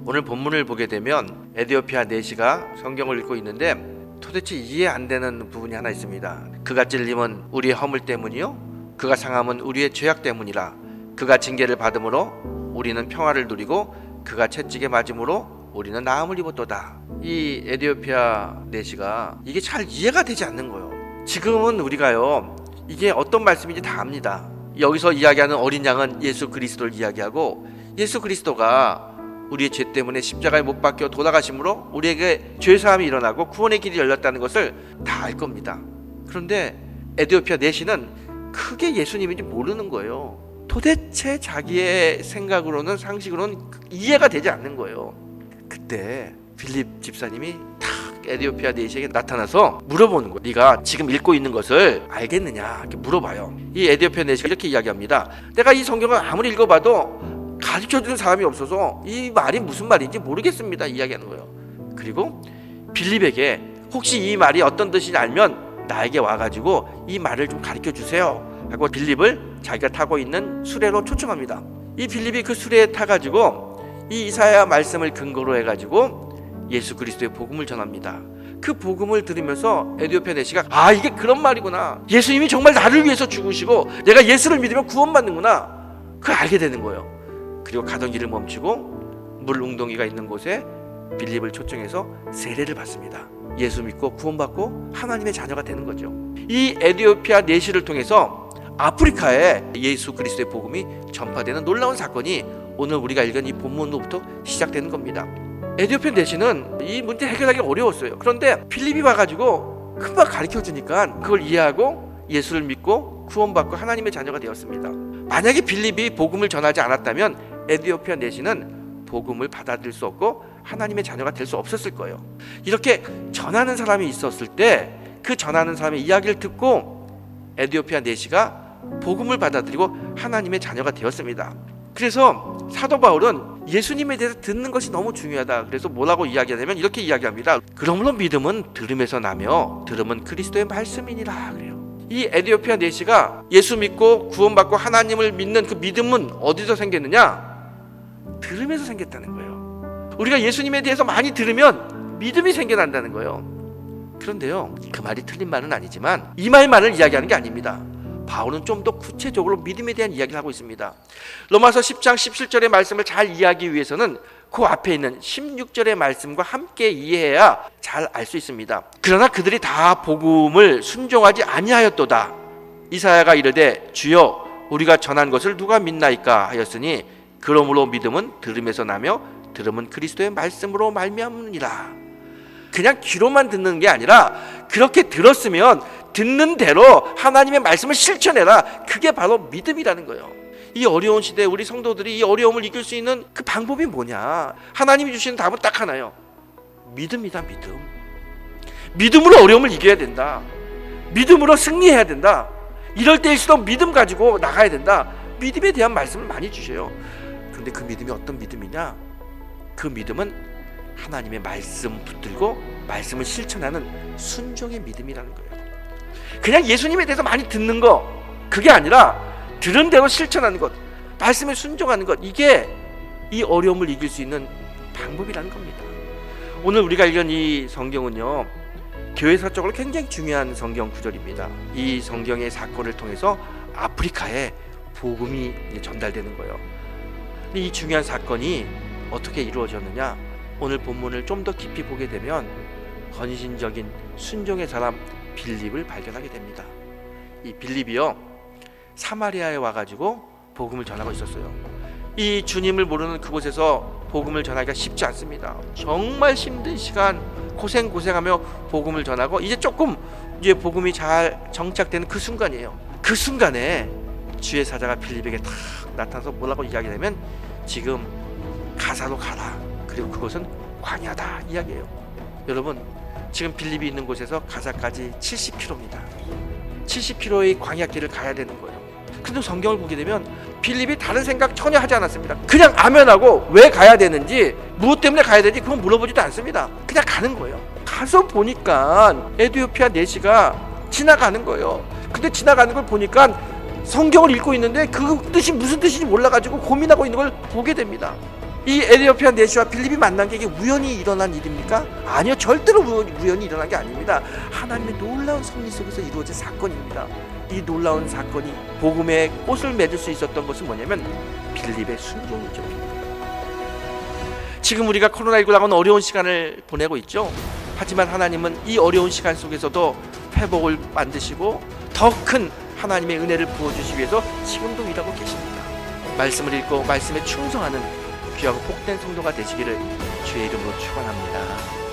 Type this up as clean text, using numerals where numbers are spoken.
오늘 본문을 보게 되면 에디오피아 내시가 성경을 읽고 있는데 도대체 이해 안 되는 부분이 하나 있습니다. 그가 찔림은 우리의 허물 때문이요 그가 상함은 우리의 죄악 때문이라. 그가 징계를 받음으로 우리는 평화를 누리고 그가 채찍에 맞음으로 우리는 나음을 입었도다. 이 에디오피아 내시가 이게 잘 이해가 되지 않는 거예요. 지금은 우리가요 이게 어떤 말씀인지 다 압니다. 여기서 이야기하는 어린 양은 예수 그리스도를 이야기하고, 예수 그리스도가 우리의 죄 때문에 십자가에 못 박혀 돌아가심으로 우리에게 죄사함이 일어나고 구원의 길이 열렸다는 것을 다 알 겁니다. 그런데 에디오피아 내시는 크게 예수님인지 모르는 거예요. 도대체 자기의 생각으로는 상식으로는 이해가 되지 않는 거예요. 그때 빌립 집사님이 탁 에디오피아 내시에게 나타나서 물어보는 거예요. 네가 지금 읽고 있는 것을 알겠느냐 이렇게 물어봐요. 이 에디오피아 내시가 이렇게 이야기합니다. 내가 이 성경을 아무리 읽어봐도 가르쳐주는 사람이 없어서 이 말이 무슨 말인지 모르겠습니다 이야기하는 거예요. 그리고 빌립에게 혹시 이 말이 어떤 뜻인지 알면 나에게 와가지고 이 말을 좀 가르쳐주세요 하고 빌립을 자기가 타고 있는 수레로 초청합니다. 이 빌립이 그 수레에 타가지고 이 이사야 말씀을 근거로 해가지고 예수 그리스도의 복음을 전합니다. 그 복음을 들으면서 에디오피아 내시가 아 이게 그런 말이구나, 예수님이 정말 나를 위해서 죽으시고 내가 예수를 믿으면 구원받는구나, 그걸 알게 되는 거예요. 그리고 가던 길을 멈추고 물 웅덩이가 있는 곳에 빌립을 초청해서 세례를 받습니다. 예수 믿고 구원받고 하나님의 자녀가 되는 거죠. 이 에디오피아 내시를 통해서 아프리카에 예수 그리스도의 복음이 전파되는 놀라운 사건이 오늘 우리가 읽은 이 본문으로부터 시작되는 겁니다. 에디오피아 내시는 이 문제 해결하기 어려웠어요. 그런데 빌립이 와가지고 금방 가르쳐주니까 그걸 이해하고 예수를 믿고 구원받고 하나님의 자녀가 되었습니다. 만약에 빌립이 복음을 전하지 않았다면 에디오피아 내시는 복음을 받아들일 수 없고 하나님의 자녀가 될 수 없었을 거예요. 이렇게 전하는 사람이 있었을 때 그 전하는 사람의 이야기를 듣고 에디오피아 내시가 복음을 받아들이고 하나님의 자녀가 되었습니다. 그래서 사도 바울은 예수님에 대해서 듣는 것이 너무 중요하다. 그래서 뭐라고 이야기하냐면 이렇게 이야기합니다. 그러므로 믿음은 들음에서 나며 들음은 그리스도의 말씀이니라 그래요. 이 에디오피아 내시가 예수 믿고 구원받고 하나님을 믿는 그 믿음은 어디서 생겼느냐? 들음에서 생겼다는 거예요. 우리가 예수님에 대해서 많이 들으면 믿음이 생겨난다는 거예요. 그런데요, 그 말이 틀린 말은 아니지만 이 말만을 이야기하는 게 아닙니다. 바울은 좀 더 구체적으로 믿음에 대한 이야기를 하고 있습니다. 로마서 10장 17절의 말씀을 잘 이해하기 위해서는 그 앞에 있는 16절의 말씀과 함께 이해해야 잘 알 수 있습니다. 그러나 그들이 다 복음을 순종하지 아니하였도다. 이사야가 이르되 주여 우리가 전한 것을 누가 믿나이까 하였으니 그러므로 믿음은 들음에서 나며 들음은 그리스도의 말씀으로 말미암느니라. 그냥 귀로만 듣는 게 아니라 그렇게 들었으면 듣는 대로 하나님의 말씀을 실천해라. 그게 바로 믿음이라는 거예요. 이 어려운 시대에 우리 성도들이 이 어려움을 이길 수 있는 그 방법이 뭐냐? 하나님이 주시는 답은 딱 하나예요. 믿음이다. 믿음. 믿음으로 어려움을 이겨야 된다. 믿음으로 승리해야 된다. 이럴 때일수록 믿음 가지고 나가야 된다. 믿음에 대한 말씀을 많이 주셔요. 그런데 그 믿음이 어떤 믿음이냐? 그 믿음은 하나님의 말씀 붙들고 말씀을 실천하는 순종의 믿음이라는 거예요. 그냥 예수님에 대해서 많이 듣는 거, 그게 아니라 들은 대로 실천하는 것, 말씀에 순종하는 것, 이게 이 어려움을 이길 수 있는 방법이라는 겁니다. 오늘 우리가 읽은 이 성경은요, 교회사적으로 굉장히 중요한 성경 구절입니다. 이 성경의 사건을 통해서 아프리카에 복음이 전달되는 거예요. 이 중요한 사건이 어떻게 이루어졌느냐? 오늘 본문을 좀 더 깊이 보게 되면 헌신적인 순종의 사람 빌립을 발견하게 됩니다. 이 빌립이요, 사마리아에 와가지고 복음을 전하고 있었어요. 이 주님을 모르는 그곳에서 복음을 전하기가 쉽지 않습니다. 정말 힘든 시간 고생하며 복음을 전하고 이제 조금 이제 복음이 잘 정착되는 그 순간이에요. 그 순간에 주의 사자가 빌립에게 탁 나타나서 뭐라고 이야기하냐면 지금 가사로 가라. 그리고 그것은 광야다 이야기예요. 여러분, 지금 빌립이 있는 곳에서 가사까지 70km입니다. 70km의 광야길을 가야 되는 거예요. 근데 성경을 보게 되면 빌립이 다른 생각 전혀 하지 않았습니다. 그냥 아멘하고 왜 가야 되는지, 무엇 때문에 가야 되는지 그건 물어보지도 않습니다. 그냥 가는 거예요. 가서 보니까 에디오피아 내시가 지나가는 거예요. 근데 지나가는 걸 보니까 성경을 읽고 있는데 그 뜻이 무슨 뜻인지 몰라가지고 고민하고 있는 걸 보게 됩니다. 이 에디오피아 내시와 빌립이 만난 게 이게 우연히 일어난 일입니까? 아니요, 절대로 우연히 일어난 게 아닙니다. 하나님의 놀라운 섭리 속에서 이루어진 사건입니다. 이 놀라운 사건이 복음의 꽃을 맺을 수 있었던 것은 뭐냐면 빌립의 순종이죠. 지금 우리가 코로나19라고는 어려운 시간을 보내고 있죠. 하지만 하나님은 이 어려운 시간 속에서도 회복을 만드시고 더 큰 하나님의 은혜를 부어주시기 위해서 지금도 일하고 계십니다. 말씀을 읽고 말씀에 충성하는 귀하고 복된 성도가 되시기를 주의 이름으로 축원합니다.